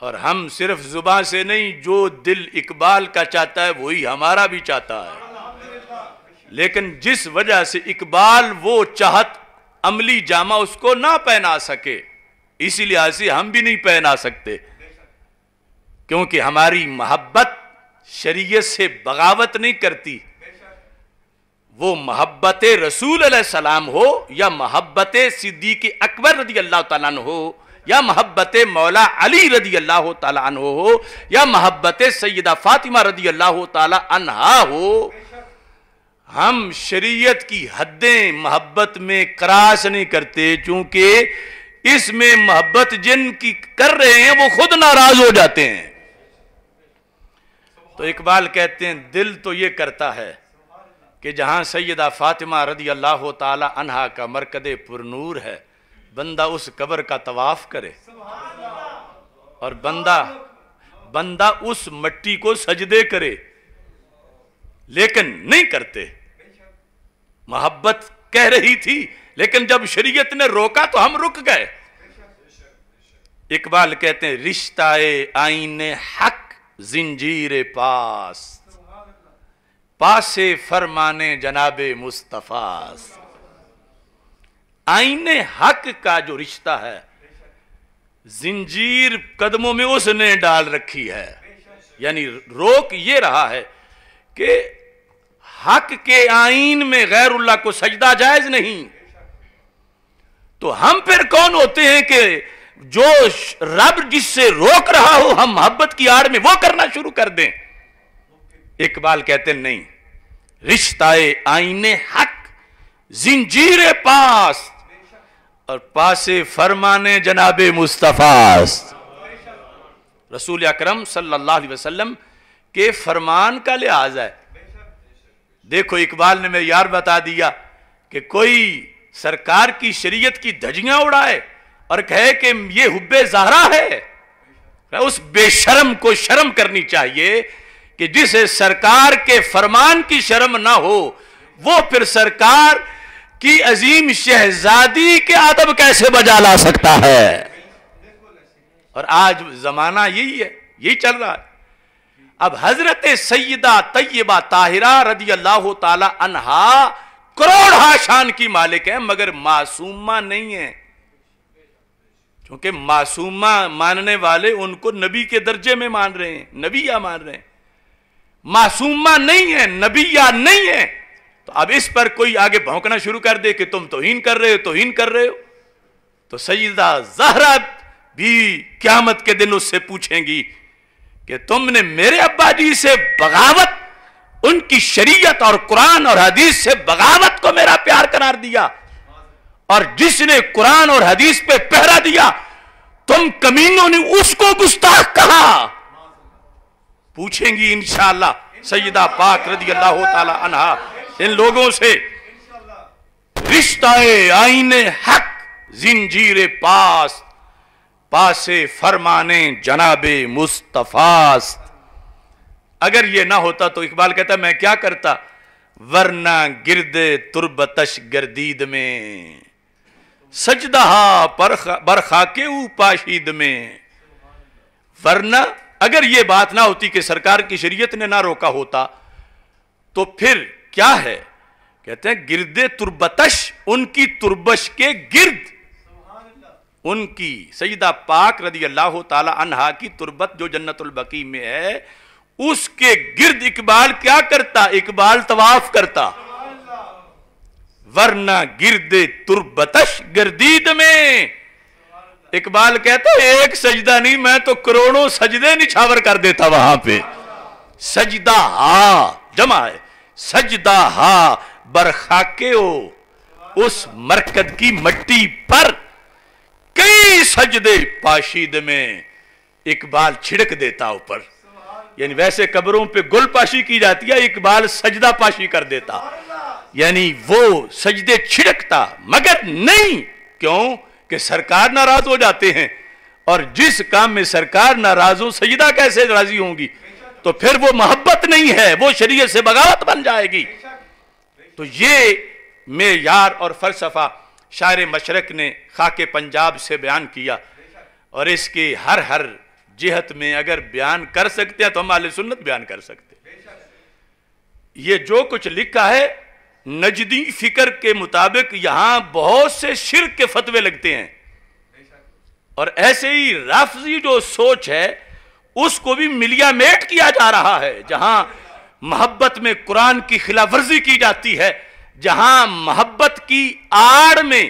اور ہم صرف زبان سے نہیں، جو دل اقبال کا چاہتا ہے وہی ہمارا بھی چاہتا ہے، لیکن جس وجہ سے اقبال وہ چاہت عملی جامہ اس کو نہ پہنا سکے، اسی لحاظ سے ہم بھی نہیں پہنا سکتے، کیونکہ ہماری محبت شریعت سے بغاوت نہیں کرتی۔ وہ محبت رسول علیہ السلام ہو یا محبت صدیق اکبر رضی اللہ تعالیٰ عنہ ہو یا محبت مولا علی رضی اللہ تعالیٰ عنہ ہو یا محبت سیدہ فاطمہ رضی اللہ تعالیٰ عنہا ہو، ہم شریعت کی حدیں محبت میں کراس نہیں کرتے، چونکہ اس میں محبت جن کی کر رہے ہیں وہ خود ناراض ہو جاتے ہیں۔ تو اقبال کہتے ہیں دل تو یہ کرتا ہے کہ جہاں سیدہ فاطمہ رضی اللہ تعالی عنہا کا مرکز پر نور ہے، بندہ اس قبر کا طواف کرے اور بندہ اس مٹی کو سجدے کرے، لیکن نہیں کرتے۔ محبت کہہ رہی تھی لیکن جب شریعت نے روکا تو ہم رک گئے۔ اقبال کہتے ہیں رشتہ آئین حق زنجیر پاس، پاس فرمانے جناب مصطفیٰ۔ آئین حق کا جو رشتہ ہے، زنجیر قدموں میں اس نے ڈال رکھی ہے، یعنی روک یہ رہا ہے کہ حق کے آئین میں غیر اللہ کو سجدہ جائز نہیں، تو ہم پھر کون ہوتے ہیں کہ جو رب جس سے روک رہا ہو ہم محبت کی آڑ میں وہ کرنا شروع کر دیں؟ اقبال کہتے ہیں نہیں، رشتہ آئین حق زنجیر پاس اور پاس فرمانے جناب مصطفیٰ۔ رسول اکرم صلی اللہ علیہ وسلم کے فرمان کا لحاظ ہے۔ دیکھو اقبال نے میرے یار بتا دیا کہ کوئی سرکار کی شریعت کی دھجیاں اڑائے اور کہے کہ یہ حب زہرا ہے، اس بے شرم کو شرم کرنی چاہیے کہ جسے سرکار کے فرمان کی شرم نہ ہو وہ پھر سرکار کی عظیم شہزادی کے ادب کیسے بجا لا سکتا ہے؟ اور آج زمانہ یہی ہے، یہی چل رہا ہے۔ اب حضرت سیدہ طیبہ طاہرہ رضی اللہ تعالی عنہا کروڑ شان کی مالک ہیں مگر معصومہ نہیں ہیں، کیونکہ معصومہ ماننے والے ان کو نبی کے درجے میں مان رہے ہیں، نبیہ مان رہے ہیں، معصومہ نہیں ہیں، نبیہ نہیں ہیں۔ تو تو اب اس پر کوئی آگے بھونکنا شروع کر دے کہ تم توہین کر رہے ہو، توہین کر رہے ہو، تو سیدہ زہرا بھی قیامت کے دن اس سے پوچھیں گی کہ تم نے میرے ابا جی سے بغاوت، ان کی شریعت اور قرآن اور حدیث سے بغاوت کو میرا پیار قرار دیا، اور جس نے قرآن اور حدیث پہ پہرا دیا تم کمینوں نے اس کو گستاخ کہا. پوچھیں گی انشاءاللہ سیدہ پاک رضی اللہ تعالی عنہا ان لوگوں سے. رشتہ آئین حق زنجیر پاس، پاسے فرمانے جناب مصطفیٰ. اگر یہ نہ ہوتا تو اقبال کہتا میں کیا کرتا، ورنہ گرد تربتش گردید میں سجدہ برخاکے او پاشید میں. ورنہ اگر یہ بات نہ ہوتی کہ سرکار کی شریعت نے نہ روکا ہوتا تو پھر کیا ہے، کہتے ہیں گرد تربتش، ان کی تربش کے گرد، ان کی سیدہ پاک رضی اللہ تعالی عنہا کی تربت جو جنت البقیع میں ہے اس کے گرد اقبال کیا کرتا، اقبال طواف کرتا. ورنہ گرد تربتش گردید میں، اقبال کہتا ہے ایک سجدہ نہیں میں تو کروڑوں سجدے نچھاور کر دیتا وہاں پہ. سجدہ ہا جمع ہے، سجدہ ہا برخاکے ہو، اس مرکد کی مٹی پر کئی سجدے پاشید میں اقبال چھڑک دیتا اوپر. یعنی ویسے قبروں پہ گل پاشی کی جاتی ہے، اقبال سجدہ پاشی کر دیتا، یعنی وہ سجدے چھڑکتا. مگر نہیں، کیوں کہ سرکار ناراض ہو جاتے ہیں، اور جس کام میں سرکار ناراض ہو سجدہ کیسے راضی ہوں گی، تو پھر وہ محبت نہیں ہے، وہ شریعت سے بغاوت بن جائے گی. تو یہ معیار اور فلسفہ شاعر مشرق نے خاک پنجاب سے بیان کیا، اور اس کی ہر جہت میں اگر بیان کر سکتے ہیں تو ہم اہل سنت بیان کر سکتے ہیں. یہ جو کچھ لکھا ہے نجدی فکر کے مطابق یہاں بہت سے شرک کے فتوے لگتے ہیں، اور ایسے ہی رافضی جو سوچ ہے اس کو بھی ملیا میٹ کیا جا رہا ہے. جہاں محبت میں قرآن کی خلاف ورزی کی جاتی ہے، جہاں محبت کی آڑ میں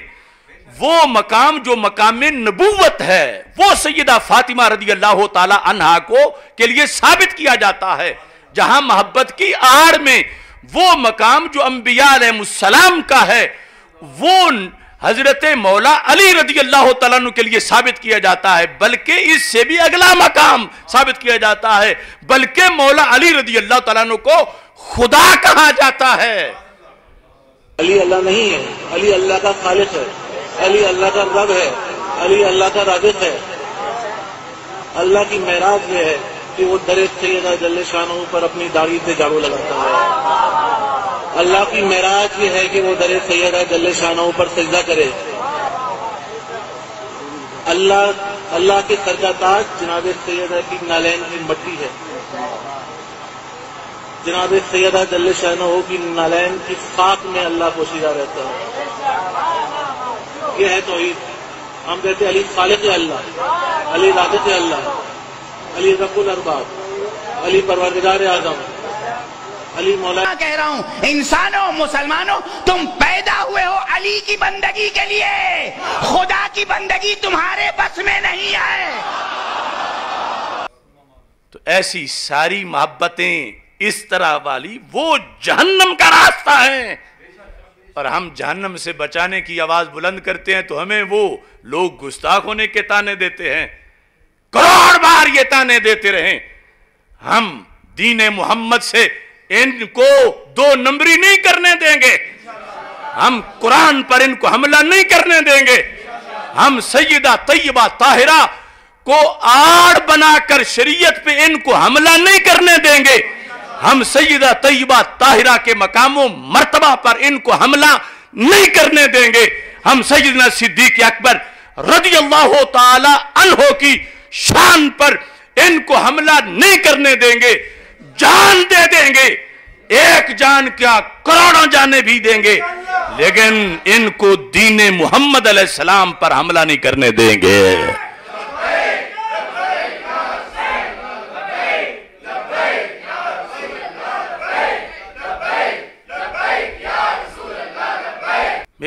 وہ مقام جو مقام نبوت ہے وہ سیدہ فاطمہ رضی اللہ تعالی عنہا کو کے لیے ثابت کیا جاتا ہے، جہاں محبت کی آڑ میں وہ مقام جو انبیاء علیہ السلام کا ہے وہ حضرت مولا علی رضی اللہ تعالیٰ عنہ کے لیے ثابت کیا جاتا ہے، بلکہ اس سے بھی اگلا مقام ثابت کیا جاتا ہے، بلکہ مولا علی رضی اللہ تعالیٰ عنہ کو خدا کہا جاتا ہے. علی اللہ نہیں ہے، علی اللہ کا خالق ہے، علی اللہ کا رب ہے، علی اللہ کا رازق ہے. اللہ کی معراج یہ ہے کہ وہ در سیدہ جل شانہ پر اپنی داڑھی سے جھاڑو لگاتا ہے. اللہ کی معراج یہ ہے کہ وہ در سیدہ جل شانہ پر سجدہ کرے. اللہ کے سر کا تاج جناب سیدہ کی نالین کی مٹی ہے، جناب سیدہ جل شانہ کی نالین کی خاک میں اللہ پوشیدہ رہتا ہے. یہ ہے توحید. ہم کہتے ہیں علی خالق اللہ، علی رازق اللہ، علی رب الارباب، علی پروردگار اعظم، علی مولا. کہہ رہا ہوں انسانوں مسلمانوں تم پیدا ہوئے ہو علی کی بندگی کے لیے، خدا کی بندگی تمہارے بس میں نہیں ہے. تو ایسی ساری محبتیں اس طرح والی وہ جہنم کا راستہ ہے، اور ہم جہنم سے بچانے کی آواز بلند کرتے ہیں تو ہمیں وہ لوگ گستاخ ہونے کے تانے دیتے ہیں. کروڑ بار یہ تانے دیتے رہیں، ہم دین محمد سے ان کو دو نمبری نہیں کرنے دیں گے، ہم قرآن پر ان کو حملہ نہیں کرنے دیں گے، ہم سیدہ طیبہ طاہرہ کو آڑ بنا کر شریعت پہ ان کو حملہ نہیں کرنے دیں گے، ہم سیدہ طیبہ طاہرہ کے مقام و مرتبہ پر ان کو حملہ نہیں کرنے دیں گے، ہم سیدنا صدیق اکبر رضی اللہ تعالی عنہ کی شان پر ان کو حملہ نہیں کرنے دیں گے. جان دے دیں گے، ایک جان کیا کروڑوں جانیں بھی دیں گے، لیکن ان کو دین محمد علیہ السلام پر حملہ نہیں کرنے دیں گے.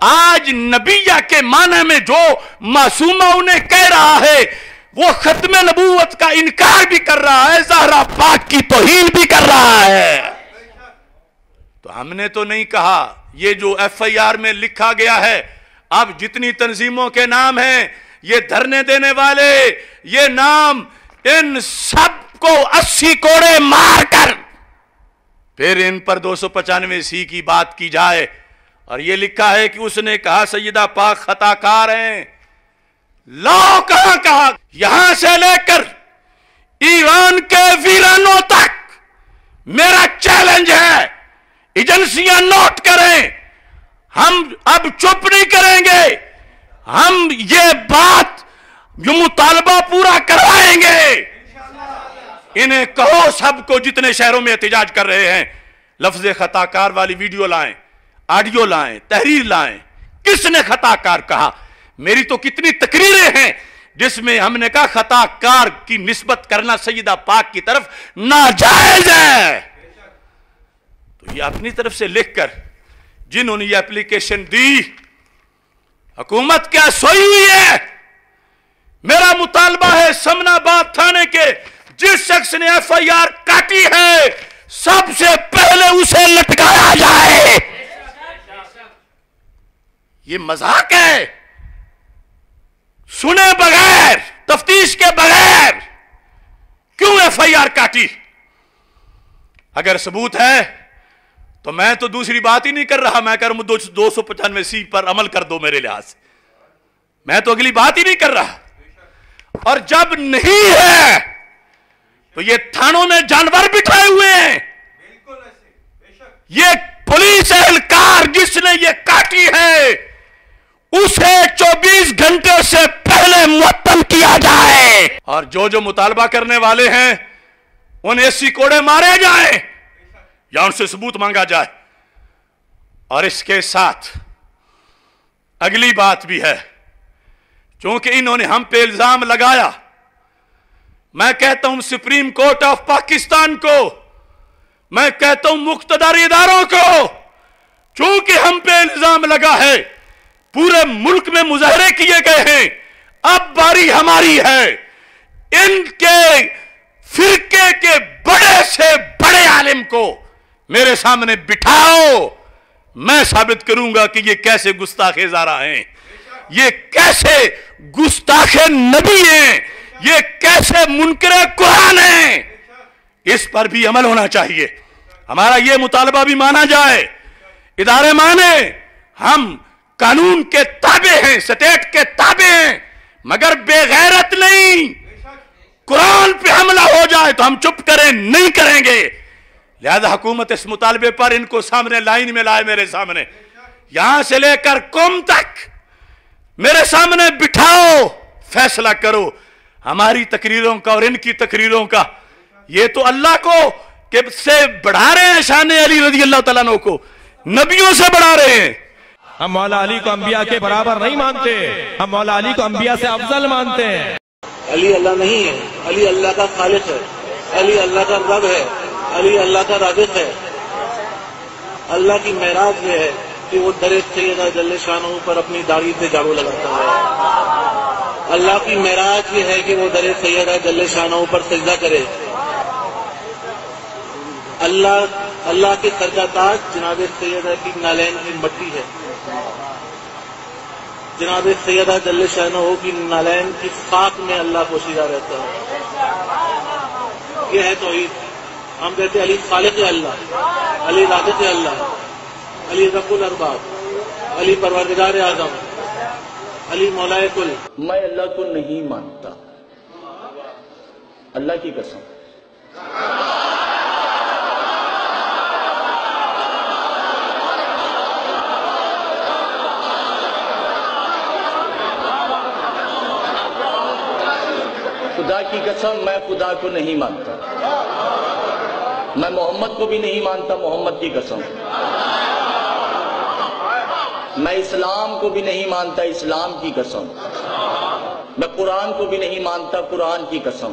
آج نبیہ کے معنی میں جو معصومہ انہیں کہہ رہا ہے وہ ختم نبوت کا انکار بھی کر رہا ہے، زہرا پاک کی توہین بھی کر رہا ہے۔ تو ہم نے تو نہیں کہا، یہ جو ایف آئی آر میں لکھا گیا ہے، اب جتنی تنظیموں کے نام ہیں، یہ دھرنے دینے والے، یہ نام، ان سب کو 80 کوڑے مار کر پھر ان پر 295 کی بات کی جائے۔ اور یہ لکھا ہے کہ اس نے کہا سیدہ پاک خطا کار ہیں۔ لاؤ کہاں کہا، یہاں سے لے کر ایران کے ویرانوں تک میرا چیلنج ہے، ایجنسیاں نوٹ کریں، ہم اب چپ نہیں کریں گے، ہم یہ بات جو مطالبہ پورا کروائیں گے۔ انہیں کہو سب کو جتنے شہروں میں احتجاج کر رہے ہیں، لفظ خطا کار والی ویڈیو لائیں، آڈیو لائیں، تحریر لائیں۔ کس نے خطا کار کہا؟ میری تو کتنی تقریریں ہیں جس میں ہم نے کہا خطا کار کی نسبت کرنا سیدہ پاک کی طرف ناجائز ہے۔ تو یہ اپنی طرف سے لکھ کر جنہوں نے یہ اپلیکیشن دی، حکومت کیا سوئی ہوئی ہے؟ میرا مطالبہ ہے سمن آباد تھانے کے جس شخص نے ایف آئی آر کاٹی ہے، سب سے پہلے اسے لٹکایا جائے۔ یہ مذاق ہے؟ سنے بغیر، تفتیش کے بغیر کیوں ایف آئی آر کاٹی؟ اگر ثبوت ہے تو میں تو دوسری بات ہی نہیں کر رہا، میں کہہ رہا ہوں 295 پر عمل کر دو میرے لحاظ سے، میں تو اگلی بات ہی نہیں کر رہا۔ اور جب نہیں ہے تو یہ تھانوں میں جانور بٹھائے ہوئے ہیں، یہ پولیس اہلکار جس نے یہ کاٹی ہے اسے 24 گھنٹے سے پہلے معطل کیا جائے، اور جو مطالبہ کرنے والے ہیں انہیں 80 کوڑے مارے جائیں یا ان سے ثبوت مانگا جائے۔ اور اس کے ساتھ اگلی بات بھی ہے، چونکہ انہوں نے ہم پہ الزام لگایا، میں کہتا ہوں سپریم کورٹ آف پاکستان کو، میں کہتا ہوں مقتدر اداروں کو، چونکہ ہم پہ الزام لگا ہے، پورے ملک میں مظاہرے کیے گئے ہیں، اب باری ہماری ہے، ان کے فرقے کے بڑے سے بڑے عالم کو میرے سامنے بٹھاؤ، میں ثابت کروں گا کہ یہ کیسے گستاخ زارہ ہیں، یہ کیسے گستاخ نبی ہیں، یہ کیسے منکر قرآن ہیں۔ اس پر بھی عمل ہونا چاہیے، ہمارا یہ مطالبہ بھی مانا جائے، ادارے مانے، ہم قانون کے تابع ہیں، سٹیٹ کے تابع ہیں، مگر بے غیرت نہیں۔ قرآن پہ حملہ ہو جائے تو ہم چپ کریں نہیں کریں گے۔ لہذا حکومت اس مطالبے پر ان کو سامنے لائن میں لائے، میرے سامنے، یہاں سے لے کر قم تک میرے سامنے بٹھاؤ، فیصلہ کرو ہماری تقریروں کا اور ان کی تقریروں کا۔ یہ تو اللہ کو سے بڑھا رہے ہیں شان علی رضی اللہ تعالیٰ عنہ کو، نبیوں سے بڑھا رہے ہیں۔ ہم مولا علی کو انبیاء کے برابر نہیں مانتے، ہم مولا علی کو انبیاء سے افضل مانتے ہیں۔ علی اللہ نہیں ہے، علی اللہ کا خالق ہے، علی اللہ کا رب ہے، علی اللہ کا رازق ہے۔ اللہ کی معراج یہ ہے کہ وہ در سیدہ جل شانہ پر اپنی داڑھی سے جھاڑو لگاتا ہے۔ اللہ کی معراج یہ ہے کہ وہ در سیدہ جل شانہ پر سجدہ کرے۔ اللہ کے سر کا تاج جناب سیدہ کی نالین کی مٹی ہے، جناب سیدہ جل شانہ کی نالین کی خاک میں اللہ پوشیدہ رہتا ہے۔ یہ ہے توحید۔ ہم کہتے ہیں علی خالق اللہ، علی رازق اللہ، علی رب الارباب، علی پروردگار اعظم، علی مولائے کل۔ میں اللہ کو نہیں مانتا، اللہ کی قسم۔ خدا کی قسم میں خدا کو نہیں مانتا، میں محمد کو بھی نہیں مانتا، محمد کی قسم۔ میں اسلام کو بھی نہیں مانتا، اسلام کی قسم۔ میں قرآن کو بھی نہیں مانتا، قرآن کی قسم۔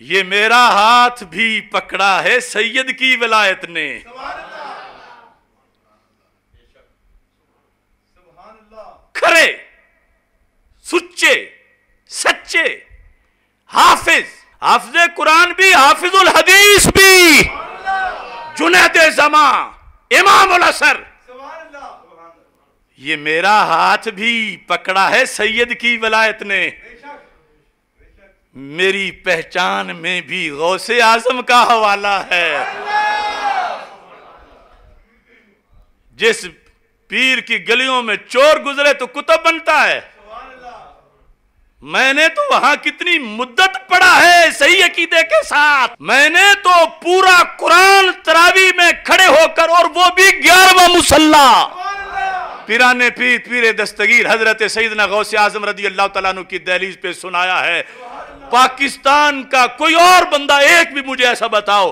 یہ میرا ہاتھ بھی پکڑا ہے سید کی ولایت نے. کھرے سچے سچے حافظ قرآن بھی، حافظ الحدیث بھی، جنید زمان، امام العصر، یہ میرا ہاتھ بھی پکڑا ہے سید کی ولایت نے. میری پہچان میں بھی غوث اعظم کا حوالہ ہے. جس پیر کی گلیوں میں چور گزرے تو کتب بنتا ہے. میں نے تو وہاں کتنی مدت پڑھا ہے صحیح عقیدے کے ساتھ. میں نے تو پورا قرآن تراویح میں کھڑے ہو کر، اور وہ بھی 11واں مصلی، پیرانے پیر دستگیر حضرت سیدنا غوث اعظم رضی اللہ تعالیٰ عنہ کی دہلیز پہ سنایا ہے. پاکستان کا کوئی اور بندہ ایک بھی مجھے ایسا بتاؤ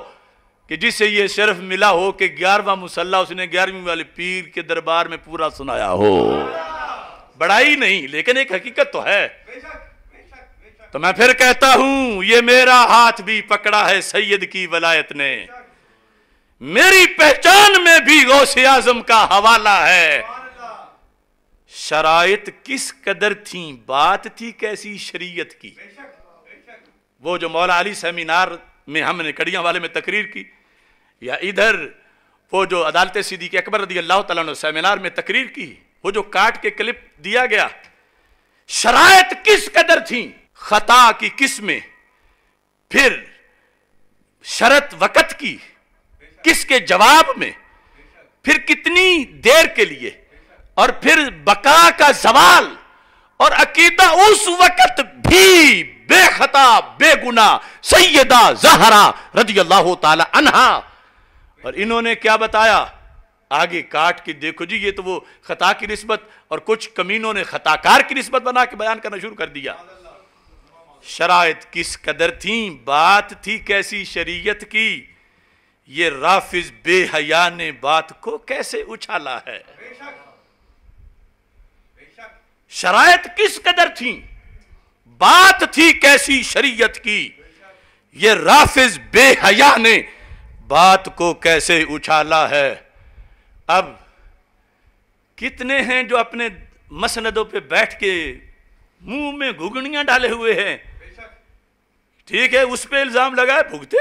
کہ جسے یہ شرف ملا ہو کہ 11واں مصلی اس نے 11ویں والے پیر کے دربار میں پورا سنایا ہو. بڑائی نہیں، لیکن ایک حقیقت تو ہے. تو میں پھر کہتا ہوں، یہ میرا ہاتھ بھی پکڑا ہے سید کی ولایت نے. میری پہچان میں بھی غوث اعظم کا حوالہ ہے. شرائط کس قدر تھیں، بات تھی کیسی شریعت کی. وہ جو مولا علی سیمینار میں ہم نے کڑیاں والے میں تقریر کی، یا ادھر وہ جو عدالت صدیق اکبر رضی اللہ تعالیٰ عنہ سیمینار میں تقریر کی، وہ جو کاٹ کے کلپ دیا گیا، شرائط کس قدر تھیں، خطا کی قسمیں، پھر شرط وقت کی کس کے جواب میں، پھر کتنی دیر کے لیے، اور پھر بقا کا زوال، اور عقیدہ اس وقت بھی بے خطا بے گناہ سیدہ زہرا رضی اللہ تعالی عنہا. اور انہوں نے کیا بتایا آگے کاٹ کے دیکھو جی، یہ تو وہ خطا کی نسبت، اور کچھ کمینوں نے خطاکار کی نسبت بنا کے بیان کرنا شروع کر دیا. شرائط کس قدر تھیں، بات تھی کیسی شریعت کی. یہ رافض بے حیا نے بات کو کیسے اچھالا ہے. شرائط کس قدر تھیں، بات تھی کیسی شریعت کی. یہ رافض بے حیا نے بات کو کیسے اچھالا ہے. اب کتنے ہیں جو اپنے مسندوں پہ بیٹھ کے منہ میں گھگنیاں ڈالے ہوئے ہیں. ٹھیک ہے، اس پہ الزام لگائے بھگتے.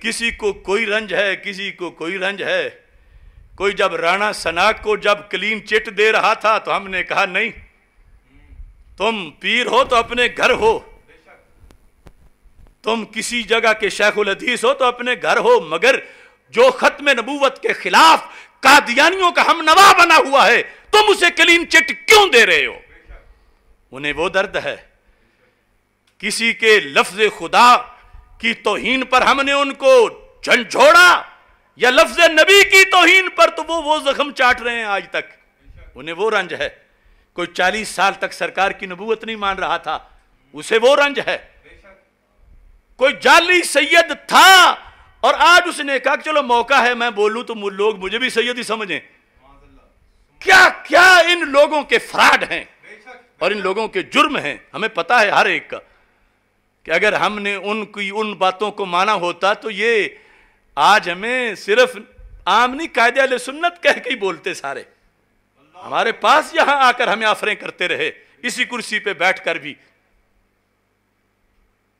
کسی کو کوئی رنج ہے، کسی کو کوئی رنج ہے. کوئی جب رانا ثنا کو جب کلین چٹ دے رہا تھا تو ہم نے کہا نہیں، تم پیر ہو تو اپنے گھر ہو، تم کسی جگہ کے شیخ الحدیث ہو تو اپنے گھر ہو، مگر جو ختم نبوت کے خلاف قادیانیوں کا ہم نوا بنا ہوا ہے تم اسے کلین چٹ کیوں دے رہے ہو. انہیں وہ درد ہے. کسی کے لفظ خدا کی توہین پر ہم نے ان کو جھنجھوڑا، یا لفظ نبی کی توہین پر، تو وہ زخم چاٹ رہے ہیں آج تک. انہیں وہ رنج ہے. کوئی 40 سال تک سرکار کی نبوت نہیں مان رہا تھا، اسے وہ رنج ہے. کوئی جعلی سید تھا اور آج اس نے کہا کہ چلو موقع ہے میں بولوں تو لوگ مجھے بھی سید ہی سمجھیں. کیا کیا ان لوگوں کے فراڈ ہیں اور ان لوگوں کے جرم ہیں. ہمیں پتا ہے ہر ایک کا کہ اگر ہم نے ان باتوں کو مانا ہوتا تو یہ آج ہمیں صرف عام نہیں، قائد اہل سنت کہہ کے ہی بولتے سارے. ہمارے پاس یہاں آ کر ہمیں آفریں کرتے رہے، اسی کرسی پہ بیٹھ کر بھی،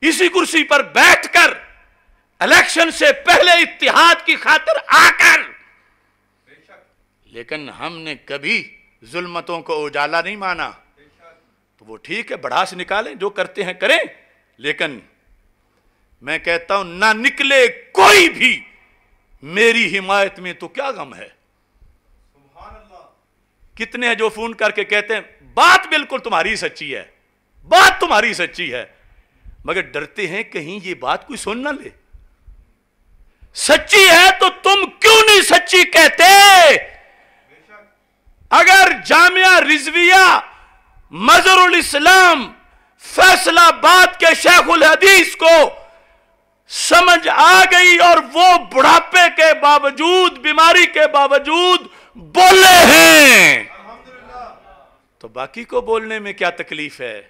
اسی کرسی پر بیٹھ کر الیکشن سے پہلے اتحاد کی خاطر آ کر. لیکن ہم نے کبھی ظلمتوں کو اجالا نہیں مانا. تو وہ ٹھیک ہے، بڑھاس نکالیں، جو کرتے ہیں کریں، لیکن میں کہتا ہوں نہ نکلے کوئی بھی میری حمایت میں تو کیا غم ہے. کتنے ہیں جو فون کر کے کہتے ہیں بات بالکل تمہاری سچی ہے، بات تمہاری سچی ہے، مگر ڈرتے ہیں کہیں یہ بات کوئی سن نہ لے. سچی ہے تو تم کیوں نہیں سچی کہتے؟ اگر جامعہ رضویہ مظہر الاسلام فیصل آباد کے شیخ الحدیث کو سمجھ آ گئی اور وہ بڑھاپے کے باوجود، بیماری کے باوجود بولے ہیں، تو باقی کو بولنے میں کیا تکلیف ہے؟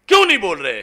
کیوں نہیں بول رہے؟